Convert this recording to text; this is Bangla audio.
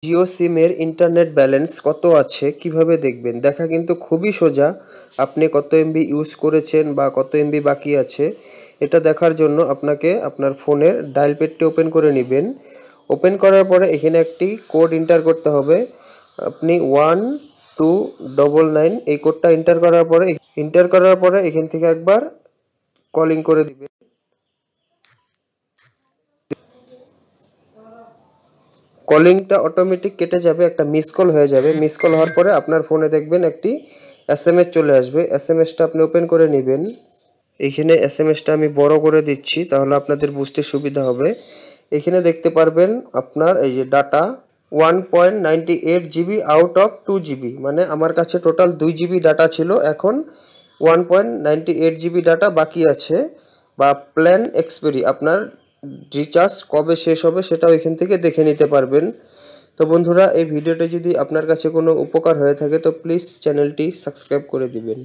জিও সিমের ইন্টারনেট ব্যালেন্স কত আছে কিভাবে দেখবেন? দেখা কিন্তু খুবই সোজা। আপনি কত এমবি ইউজ করেছেন বা কত এমবি বাকি আছে এটা দেখার জন্য আপনাকে আপনার ফোনের ডায়াল প্যাডটি ওপেন করে নেবেন। ওপেন করার পরে এখানে একটি কোড এন্টার করতে হবে। আপনি 1299 এই কোডটা এন্টার করার পরে এখান থেকে একবার কলিং করে দিবেন। কলিংটা অটোমেটিক কেটে যাবে, একটা মিস কল হয়ে যাবে। মিস কল হওয়ার পরে আপনার ফোনে দেখবেন একটি এসএমএস চলে আসবে। এসএমএসটা আপনি ওপেন করে নেবেন। এইখানে এসএমএসটা আমি বড় করে দিচ্ছি তাহলে আপনাদের বুঝতে সুবিধা হবে। এখানে দেখতে পারবেন আপনার এই যে data 1.98 GB out of 2 GB, মানে আমার কাছে টোটাল 2 জিবি ডাটা ছিল, এখন 1.98 জিবি ডাটা বাকি আছে। বা প্ল্যান এক্সপায়ারি, আপনার রিচার্জ কবে শেষ হবে সেটাও এখান থেকে দেখে নিতে পারবেন। তো বন্ধুরা, এই ভিডিওটা যদি আপনার কাছে কোনো উপকার হয়ে থাকে তো প্লিজ চ্যানেলটি সাবস্ক্রাইব করে দিবেন।